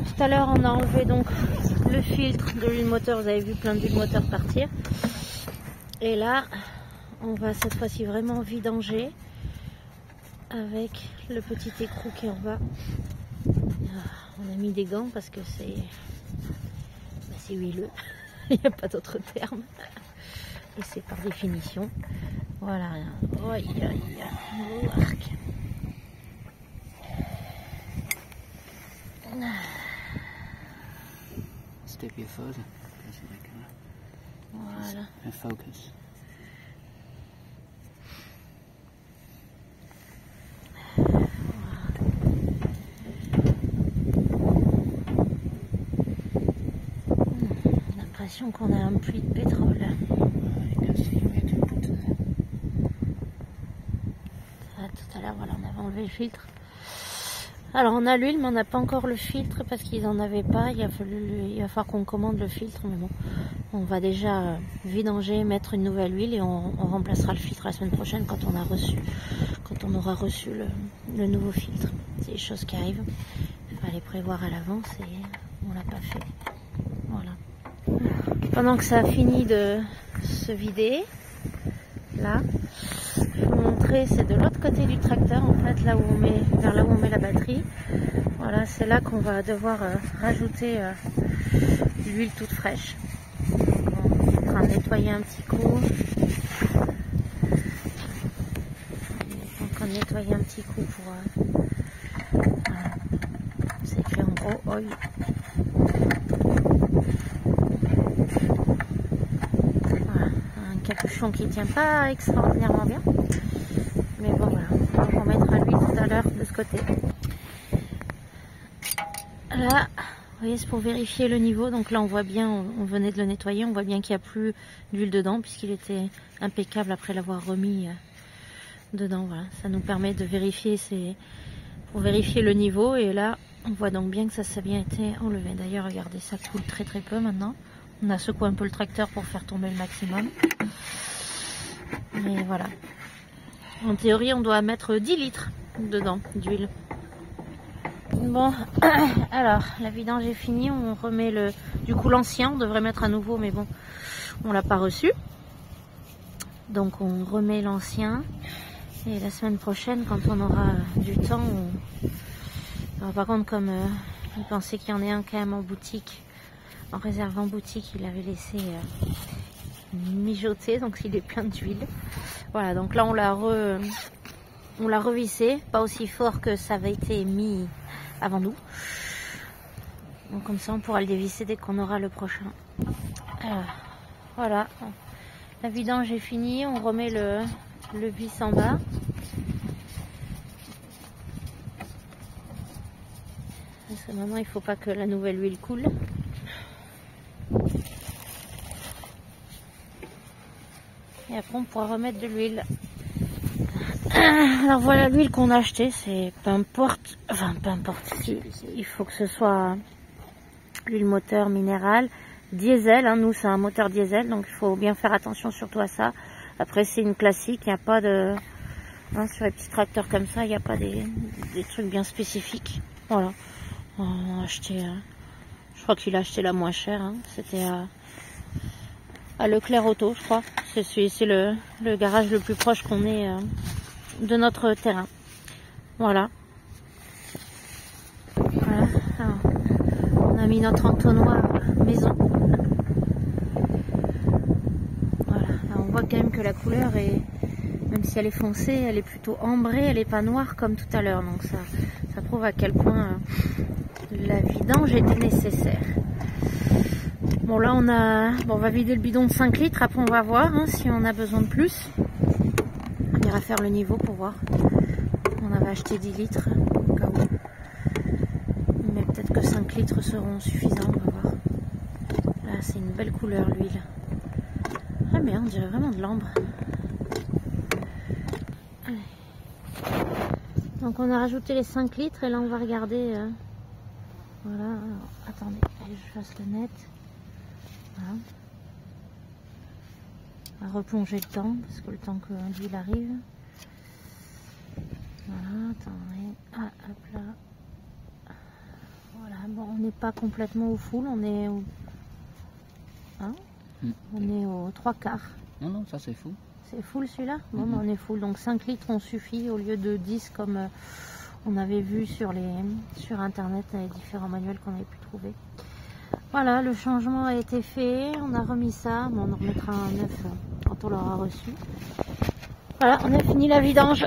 tout à l'heure on a enlevé donc le filtre de l'huile moteur, vous avez vu plein d'huile moteur partir. Et là, on va cette fois-ci vraiment vidanger avec le petit écrou qui est en bas. On a mis des gants parce que c'est huileux, il n'y a pas d'autre terme. Et c'est par définition. Voilà. Step your further. Voilà. And focus. L'impression qu'on a un puits de pétrole. Tout à l'heure, voilà, on avait enlevé le filtre. Alors on a l'huile, mais on n'a pas encore le filtre parce qu'ils n'en avaient pas. Il va falloir qu'on commande le filtre, mais bon, on va déjà vidanger, mettre une nouvelle huile et on remplacera le filtre la semaine prochaine quand on aura reçu le nouveau filtre. C'est des choses qui arrivent. Il fallait prévoir à l'avance et on l'a pas fait. Voilà. Pendant que ça a fini de se vider, là, je vais vous montrer, c'est de l'autre côté du tracteur, en fait, là où on met, vers là où on met la batterie. Voilà, c'est là qu'on va devoir rajouter de l'huile toute fraîche. On va nettoyer un petit coup. Donc on nettoie un petit coup pour... c'est écrit en gros oil. Capuchon qui tient pas extraordinairement bien, mais bon voilà, on va remettre à l'huile tout à l'heure de ce côté. Là, vous voyez, c'est pour vérifier le niveau. Donc là on voit bien, on venait de le nettoyer, on voit bien qu'il n'y a plus d'huile dedans puisqu'il était impeccable après l'avoir remis dedans. Voilà, ça nous permet de vérifier, pour vérifier le niveau, et là on voit donc bien que ça a bien été enlevé. D'ailleurs regardez, ça coule très très peu maintenant. On a secoué un peu le tracteur pour faire tomber le maximum. Mais voilà. En théorie, on doit mettre 10 litres dedans d'huile. Bon, alors, la vidange est finie. On remet du coup l'ancien. On devrait mettre à nouveau, mais bon, on l'a pas reçu. Donc, on remet l'ancien. Et la semaine prochaine, quand on aura du temps, alors, par contre, comme il pensait qu'il y en ait un quand même en boutique, en réserve en boutique, il avait laissé mijoter, donc il est plein d'huile. Voilà, donc là on l'a revissé, pas aussi fort que ça avait été mis avant nous. Donc comme ça on pourra le dévisser dès qu'on aura le prochain. Alors, voilà, la vidange est finie, on remet le vis en bas. Parce que maintenant il ne faut pas que la nouvelle huile coule. Et après on pourra remettre de l'huile. Alors voilà l'huile qu'on a achetée, c'est peu importe, il faut que ce soit l'huile moteur minérale, diesel, hein, nous c'est un moteur diesel, donc il faut bien faire attention surtout à ça. Après c'est une classique, il n'y a pas de... Hein, sur les petits tracteurs comme ça, il n'y a pas des trucs bien spécifiques. Voilà, on a acheté, je crois qu'il a acheté la moins chère, hein. C'était à Leclerc Auto, je crois. C'est le garage le plus proche qu'on ait de notre terrain. Voilà. Voilà. Alors, on a mis notre entonnoir maison. Voilà. Alors, on voit quand même que la couleur est, même si elle est foncée, elle est plutôt ambrée, elle n'est pas noire comme tout à l'heure. Donc ça prouve à quel point la vidange était nécessaire. Bon là on va vider le bidon de 5 litres, après on va voir hein, si on a besoin de plus. On ira faire le niveau pour voir. On avait acheté 10 litres au cas où. Mais peut-être que 5 litres seront suffisants, on va voir. Là c'est une belle couleur l'huile. Ah mais on dirait vraiment de l'ambre. Donc on a rajouté les 5 litres et là on va regarder. Voilà, alors, attendez, je fasse le net. Voilà. On va replonger dedans parce que le temps que l'huile arrive. Voilà, attendez. Ah, hop là. Voilà, bon, on n'est pas complètement au full, on est au, hein, on est aux 3/4. Non, non, ça c'est fou. C'est full celui-là? Bon, bah, on est full, donc 5 litres on suffit au lieu de 10 comme on avait vu sur internet, les différents manuels qu'on avait pu trouver. Voilà, le changement a été fait, on a remis ça, bon, on en remettra un neuf quand on l'aura reçu. Voilà, on a fini la vidange.